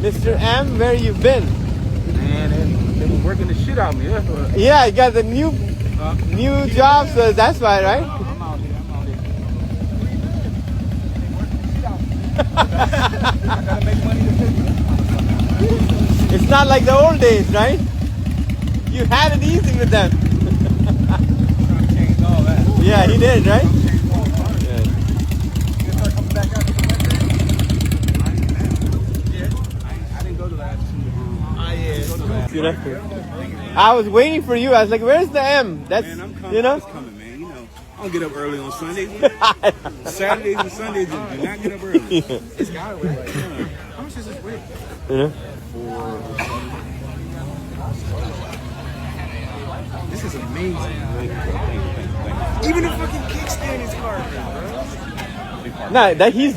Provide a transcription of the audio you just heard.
Mr. M, where you been? Man, they been working the shit out of me. That's what. Yeah, you got the new job, so that's why, right? I'm out here. I gotta make money to pay. It's not like the old days, right? You had it easy with them. Trying to change all that. Yeah, he did, right? I was waiting for you. I was like, "Where's the M?" That's Man, I'm coming. you know. I'm coming, man. You know, I don't get up early on Sundays. Saturdays and Sundays, do not get up early. It's got to right. How much is this weight? You know. This is amazing. Even the fucking kickstand is hard, bro. No, that he's